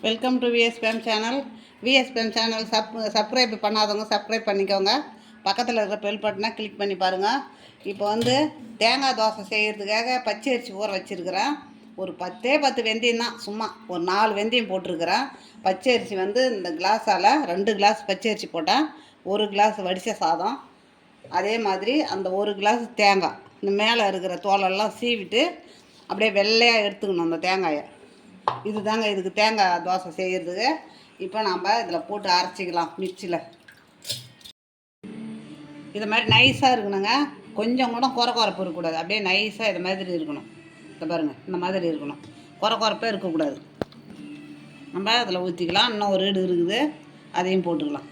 Welcome to VSPM channel. VSPM channel subscribe பண்ணாதவங்க subscribe பண்ணிக்கோங்க. பக்கத்தில் இருக்கிற பெல் பட்டனை கிளிக் பண்ணி பாருங்கள். இப்போ வந்து தேங்காய் தோசை செய்கிறதுக்காக பச்சரிசி ஊற வச்சுருக்கிறேன். ஒரு 10 வெந்தயம் தான், சும்மா ஒரு 4 வெந்தயம் போட்டிருக்கிறேன். பச்சரிசி வந்து இந்த கிளாஸால் 2 கிளாஸ் பச்சரிசி போட்டேன், 1 கிளாஸ் வடித்த சாதம். அதே மாதிரி அந்த 1 கிளாஸ் தேங்காய், இந்த மேலே இருக்கிற தோலெல்லாம் சீவிட்டு அப்படியே வெள்ளையாக எடுத்துக்கணும் அந்த தேங்காயை. இது தாங்க இதுக்கு தேங்காய் தோசை செய்கிறதுக்கு. இப்போ நம்ம இதில் போட்டு அரைச்சிக்கலாம் மிக்சியில். இது மாதிரி நைஸாக இருக்கணுங்க, கொஞ்சம் கூட குறப்பு இருக்கக்கூடாது. அப்படியே நைஸாக இது மாதிரி இருக்கணும். இதை பாருங்கள், இந்த மாதிரி இருக்கணும், குறப்பே இருக்கக்கூடாது. நம்ம அதில் ஊற்றிக்கலாம். இன்னும் ஒரு ஈடு இருக்குது, அதையும் போட்டுக்கலாம்.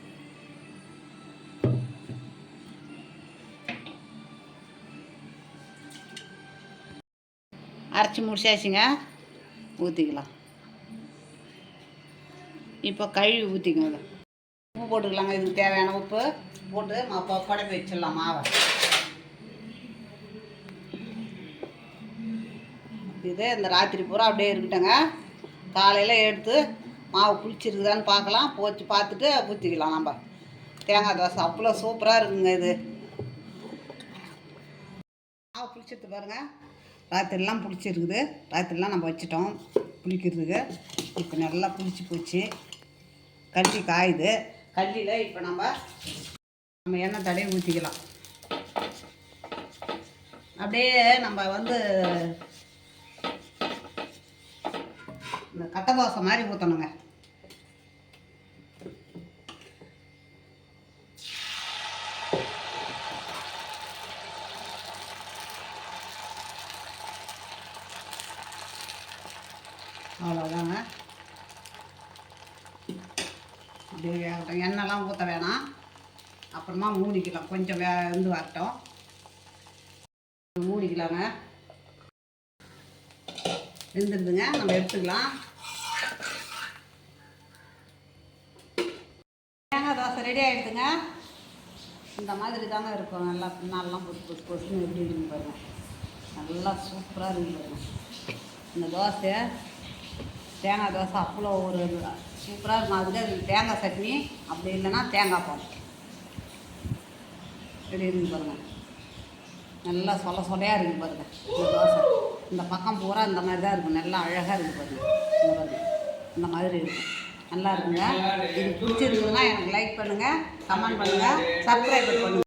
அரைச்சி முடிச்சாச்சுங்க, ஊற்றிக்கலாம். இப்போ கழுவி ஊற்றிக்கோங்க. உப்பு போட்டுக்கலாங்க, இதுக்கு தேவையான உப்பு போட்டு குழப்பி வச்சிடலாம் மாவை. இது இந்த ராத்திரி பூரா அப்படியே இருக்கட்டுங்க. காலையில் எடுத்து மாவு புளிச்சிருக்குதான்னு பார்க்கலாம். போச்சு பார்த்துட்டு ஊற்றிக்கலாம். நம்ம தேங்காய் தோசை அவ்வளோ சூப்பராக இருக்குங்க. இது மாவு புளிச்சிட்டு பாருங்கள், ராத்திரிலாம் புளிச்சிருக்குது. ராத்திரிலாம் நம்ம வச்சிட்டோம் புளிக்கிறதுக்கு. இப்போ நல்லா புளிச்சு போச்சு, கல்லி காயுது. கல்லியில் இப்போ நம்ம எண்ணெய் தடவி ஊற்றிக்கலாம். அப்படியே நம்ம வந்து இந்த கட்டை தோசை மாதிரி ஊற்றணுங்க. அவ்வளோதாங்க. அப்படியே வேகட்டும், எண்ணெய்லாம் ஊற்ற வேணாம். அப்புறமா மூடிக்கலாம், கொஞ்சம் வெந்து வரட்டும். மூடிக்கலாங்க. வெந்துடுதுங்க, நம்ம எடுத்துக்கலாம். தேங்காய் தோசை ரெடி ஆகிடுதுங்க. இந்த மாதிரி தாங்க இருக்கும். நல்லா பின்னாலெலாம் பொசுன்னு எப்படி இருக்குன்னு பாருங்கள். நல்லா சூப்பராக இருக்குது பாருங்கள். இந்த தோசை தேங்காய் தோசை அவ்வளோ ஒரு சூப்பராக இருக்கும். அதுக்கு தேங்காய் சட்னி, அப்படி இல்லைன்னா தேங்காய் பால் எப்படி இருக்குது பாருங்கள். நல்லா சொலையாக இருக்குது பாருங்கள். இந்த தோசை இந்த பக்கம் பூரா இந்த மாதிரி தான் இருக்கும். நல்லா அழகாக இருக்குது பாருங்கள். இந்த பாருங்கள், இந்த மாதிரி இருக்கும். நல்லா இருக்குங்க. இது பிடிச்சிருக்குதுன்னா எனக்கு லைக் பண்ணுங்கள், கமெண்ட் பண்ணுங்கள், சப்ஸ்கிரைப் பண்ணுங்கள்.